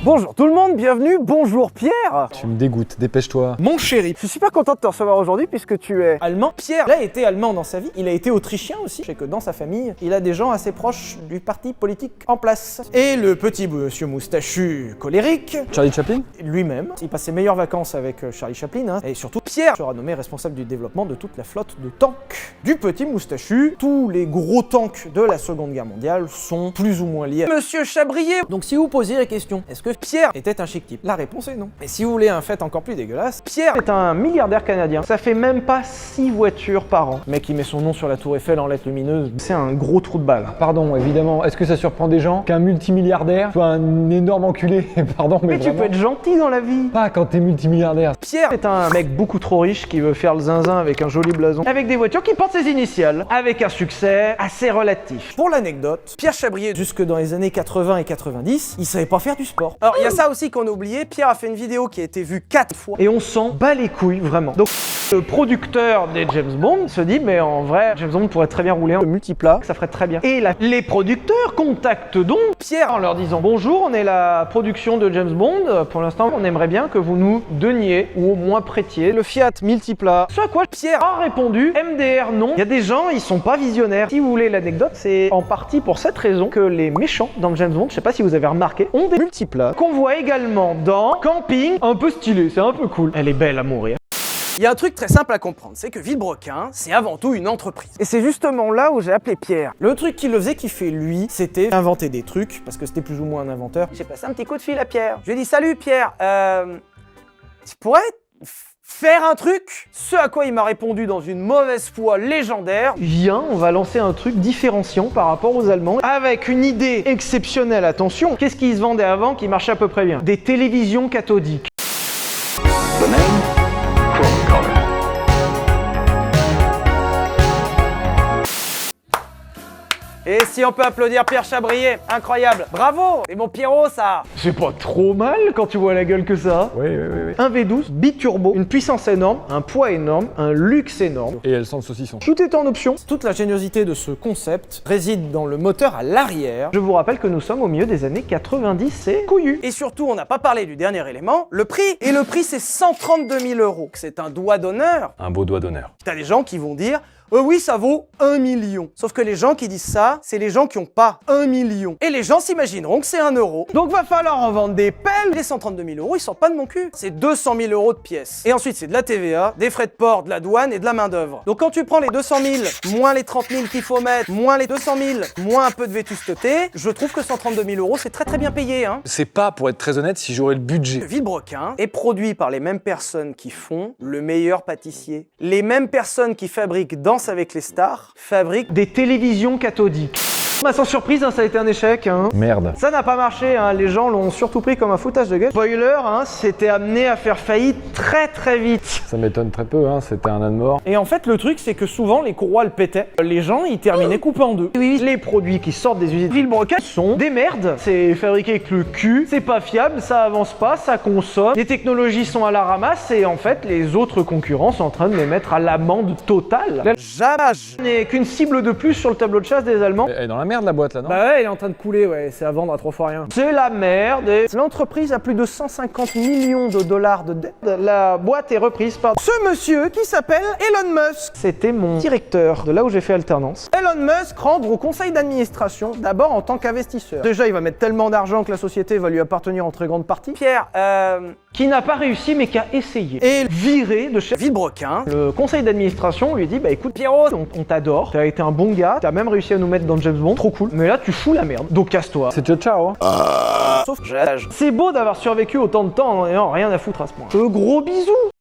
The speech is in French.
Bonjour tout le monde, bienvenue, bonjour Pierre. Tu me dégoûtes, dépêche-toi. Mon chéri, je suis super content de te recevoir aujourd'hui puisque tu es allemand. Pierre, il a été allemand dans sa vie, il a été autrichien aussi. Je sais que dans sa famille, il a des gens assez proches du parti politique en place. Et le petit monsieur moustachu colérique, Charlie Chaplin? lui-même, il passe ses meilleures vacances avec Charlie Chaplin. Et surtout, Pierre sera nommé responsable du développement de toute la flotte de tanks du petit moustachu. Tous les gros tanks de la Seconde Guerre mondiale sont plus ou moins liés à Monsieur Chabrier. Donc si vous posiez la question, est-ce que Pierre était un chic type? La réponse est non. Et si vous voulez un fait encore plus dégueulasse, Pierre est un milliardaire canadien. Ça fait même pas 6 voitures par an. Le mec qui met son nom sur la tour Eiffel en lettres lumineuses, c'est un gros trou de balle. Pardon, évidemment, est-ce que ça surprend des gens qu'un multimilliardaire soit un énorme enculé? Pardon, mais tu peux être gentil dans la vie. Pas quand t'es multimilliardaire. Pierre est un mec beaucoup trop riche qui veut faire le zinzin avec un joli blason, avec des voitures qui portent ses initiales, avec un succès assez relatif. Pour l'anecdote, Pierre Chabrier, jusque dans les années 80 et 90, il savait pas faire du sport. Alors il y a ça aussi qu'on a oublié, Pierre a fait une vidéo qui a été vue 4 fois, et on s'en bat les couilles vraiment. Donc le producteur des James Bond se dit mais en vrai James Bond pourrait très bien rouler en multiplat, ça ferait très bien. Et là, les producteurs contactent donc Pierre en leur disant bonjour, on est la production de James Bond, pour l'instant on aimerait bien que vous nous donniez ou au moins prêtiez le Fiat multiplat. Ce à quoi Pierre a répondu MDR non. Il y a des gens, ils sont pas visionnaires. Si vous voulez l'anecdote, c'est en partie pour cette raison que les méchants dans James Bond, je sais pas si vous avez remarqué, ont des multiplats qu'on voit également dans Camping, un peu stylé, c'est un peu cool. Elle est belle à mourir. Il y a un truc très simple à comprendre, c'est que Villebrequin, c'est avant tout une entreprise. Et c'est justement là où j'ai appelé Pierre. Le truc qui le faisait kiffer, lui, c'était inventer des trucs, parce que c'était plus ou moins un inventeur. J'ai passé un petit coup de fil à Pierre. Je lui ai dit, salut Pierre, tu pourrais faire un truc? Ce à quoi il m'a répondu dans une mauvaise foi légendaire. Viens, on va lancer un truc différenciant par rapport aux Allemands, avec une idée exceptionnelle, attention. Qu'est-ce qu'ils se vendaient avant qui marchait à peu près bien? Des télévisions cathodiques. Et si on peut applaudir Pierre Chabrier, incroyable, bravo, c'est mon Pierrot ça. C'est pas trop mal quand tu vois la gueule que ça. Oui. Un V12 biturbo, une puissance énorme, un poids énorme, un luxe énorme. Et elle sent le saucisson. Tout est en option. Toute l'ingéniosité de ce concept réside dans le moteur à l'arrière. Je vous rappelle que nous sommes au milieu des années 90, c'est couillu. Et surtout, on n'a pas parlé du dernier élément, le prix. Et le prix, c'est 132 000 €. C'est un doigt d'honneur. Un beau doigt d'honneur. T'as des gens qui vont dire oui, ça vaut 1 million. Sauf que les gens qui disent ça, c'est les gens qui ont pas 1 million. Et les gens s'imagineront que c'est 1 euro. Donc va falloir en vendre des pelles. Les 132 000 €, ils sortent pas de mon cul. C'est 200 000 € de pièces. Et ensuite, c'est de la TVA, des frais de port, de la douane et de la main d'œuvre. Donc quand tu prends les 200 000, moins les 30 000 qu'il faut mettre, moins les 200 000, moins un peu de vétusteté, je trouve que 132 000 €, c'est très très bien payé. Hein. C'est pas, pour être très honnête, si j'aurais le budget. Villebrequin est produit par les mêmes personnes qui font le meilleur pâtissier. Les mêmes personnes qui fabriquent Danse avec les stars fabriquent des télévisions cathodiques. Bah sans surprise, ça a été un échec. Merde. Ça n'a pas marché, les gens l'ont surtout pris comme un foutage de gueule. Spoiler, c'était amené à faire faillite très très vite. Ça m'étonne très peu, c'était un âne mort. Et en fait, le truc, c'est que souvent, les courroies le pétaient. Les gens, ils terminaient coupés en deux. Oui, les produits qui sortent des usines Villebrequin sont des merdes. C'est fabriqué avec le cul, c'est pas fiable, ça avance pas, ça consomme. Les technologies sont à la ramasse et en fait, les autres concurrents sont en train de les mettre à l'amende totale. Jamais n'est qu'une cible de plus sur le tableau de chasse des Allemands. Elle est dans la merde la boîte là, non? Bah ouais, elle est en train de couler, ouais, c'est à vendre à 3 fois rien. C'est la merde et l'entreprise a plus de 150 millions de dollars de dette. La boîte est reprise par ce monsieur qui s'appelle Elon Musk. C'était mon directeur de là où j'ai fait alternance. Elon Musk rentre au conseil d'administration, d'abord en tant qu'investisseur. Déjà, il va mettre tellement d'argent que la société va lui appartenir en très grande partie. Pierre, qui n'a pas réussi mais qui a essayé. Et viré de chez Villebrequin, le conseil d'administration lui dit bah écoute Pierrot, on t'adore, t'as été un bon gars, t'as même réussi à nous mettre dans James Bond, trop cool, mais là tu fous la merde, donc casse-toi. C'est ciao ciao. Sauf que c'est beau d'avoir survécu autant de temps en ayant rien à foutre à ce point. Gros bisous.